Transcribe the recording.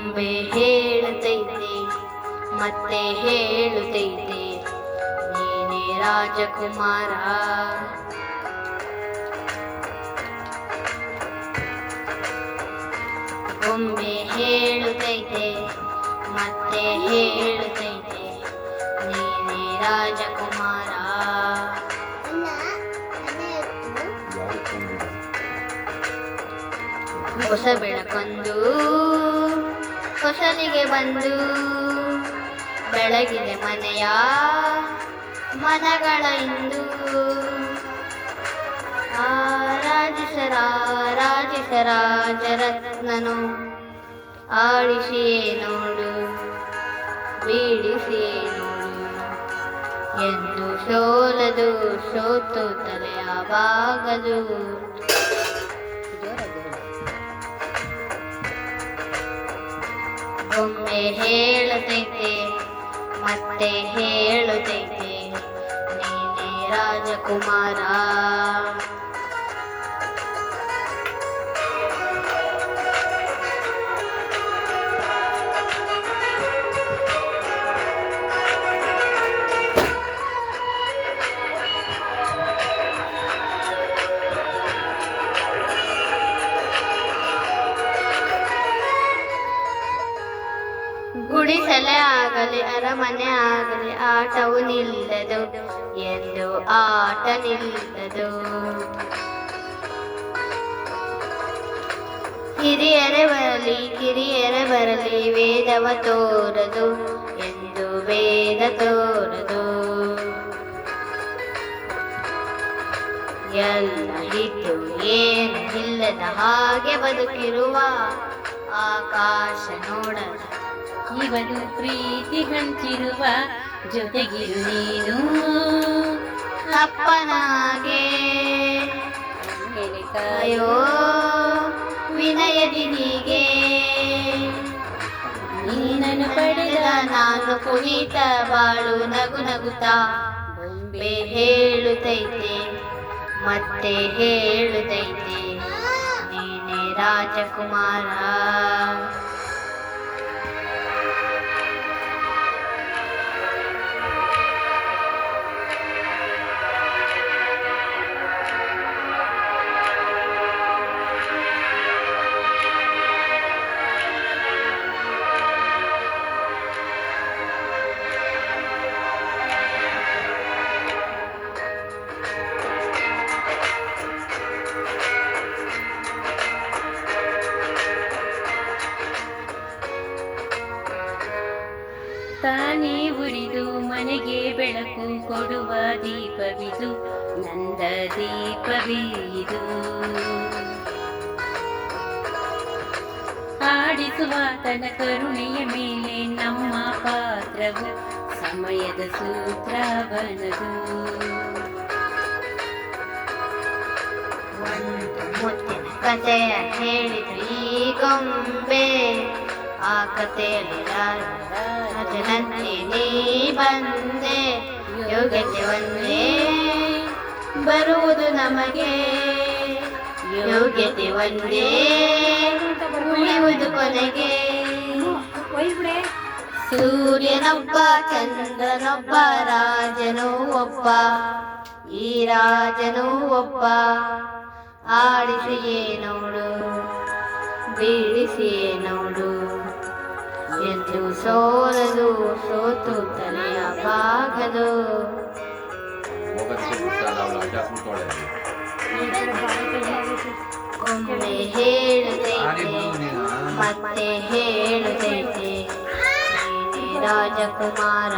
ಗೊಂಬೆ ಹೇಳುತ್ತೈತೆ ಮತ್ತೆ ಹೇಳುತ್ತೈತೆ ನೀನೇ ರಾಜಕುಮಾರ. ಗೊಂಬೆ ಹೇಳುತ್ತೈತೆ ಮತ್ತೆ ಹೇಳುತ್ತೈತೆ ನೀನೇ ರಾಜಕುಮಾರ. ಹೊಸ ಬೆಳಕೊಂದು ಹೊಸಲಿಗೆ ಬಂದು ಬೆಳಗಿದೆ ಮನೆಯ ಮನಗಳ ಇಂದು. ರಾಜರತ್ನನು ಆಡಿಸಿಯೇ ನೋಡು ಬೀಳಿಸಿಯೇ ನೋಡು ಎಂದು ಸೋಲದು ಸೋತು ತಲೆಯ ಬಾಗದು. ಗೊಂಬೆ ಹೇಳುತ್ತೈತೆ ಮತ್ತೆ ಹೇಳುತ್ತೈತೆ ನೀನೇ ರಾಜಕುಮಾರ. ಗುಡಿಸಲೇ ಆಗಲಿ ಅರಮನೆ ಆಗಲಿ ಆಟವು ನಿಲ್ಲದು ಎಂದು ಆಟ ನಿಲ್ಲದು. ಹಿರಿಯರೇ ಬರಲಿ ಕಿರಿಯರೇ ಬರಲಿ ವೇದವ ತೋರದು ಎಂದು ವೇದ ತೋರದು. ಎಲ್ಲ ಇದ್ದು ಏನು ಇಲ್ಲದ ಹಾಗೆ ಬದುಕಿರುವ ಆಕಾಶ ನೋಡದ ಇವನು ಪ್ರೀತಿ ಹಂಚಿರುವ ಜೊತೆಗಿರು ನೀನು ಅಪ್ಪನಾಗೆ. ಕಾಯೋ ವಿನಯದಿ ಹೀಗೆ ನೀನನ್ನು ಪಡೆದ ನಾನು ಕುಣಿತ ಬಾಳು ನಗು ನಗುತ್ತಾ. ಗೊಂಬೆ ಹೇಳುತ್ತೈತೆ ಮತ್ತೆ ಹೇಳುತ್ತೈತೆ ನೀನೇ ರಾಜಕುಮಾರ. ತಾನೇ ಉರಿದು ಮನೆಗೆ ಬೆಳಕು ಕೊಡುವ ದೀಪವಿದು ನಂದ ದೀಪವಿದು. ಆಡಿಸುವ ತನ ಕರುಣೆಯ ಮೇಲೆ ನಮ್ಮ ಪಾತ್ರವು ಸಮಯದ ಸೂತ್ರವನದು. ಮುತ್ತಿನ ಕಥೆಯ ಹೇಳಿದ್ರು ಈ ಗೊಂಬೆ ಆ ಕಥೆಯಲ್ಲಿ ರಾಜನಂತೆ ನೀ ಬಂದೆ. ಯೋಗ್ಯತೆ ಒಂದೇ ಬರುವುದು ನಮಗೆ ಯೋಗ್ಯತೆ ಒಂದೇ ಉಳಿಯುವುದು ಕೊನೆಗೆ. ಸೂರ್ಯನೊಬ್ಬ ಚಂದ್ರನೊಬ್ಬ ರಾಜನೂ ಒಬ್ಬ ಈ ರಾಜನೂ ಒಬ್ಬ. ಆಡಿಸಿಯೇ ನೋಡು ಬೀಳಿಸಿಯೇ ನೋಡು ಎಂದು ಸೋಲದು ಸೋತು ತಲೆಯ ಬಾಗದು. ಒಮ್ಮೆ ಹೇಳುತ್ತೈತೆ ಮತ್ತೆ ಹೇಳುತ್ತೈತೆ ನೀನೇ ರಾಜಕುಮಾರ.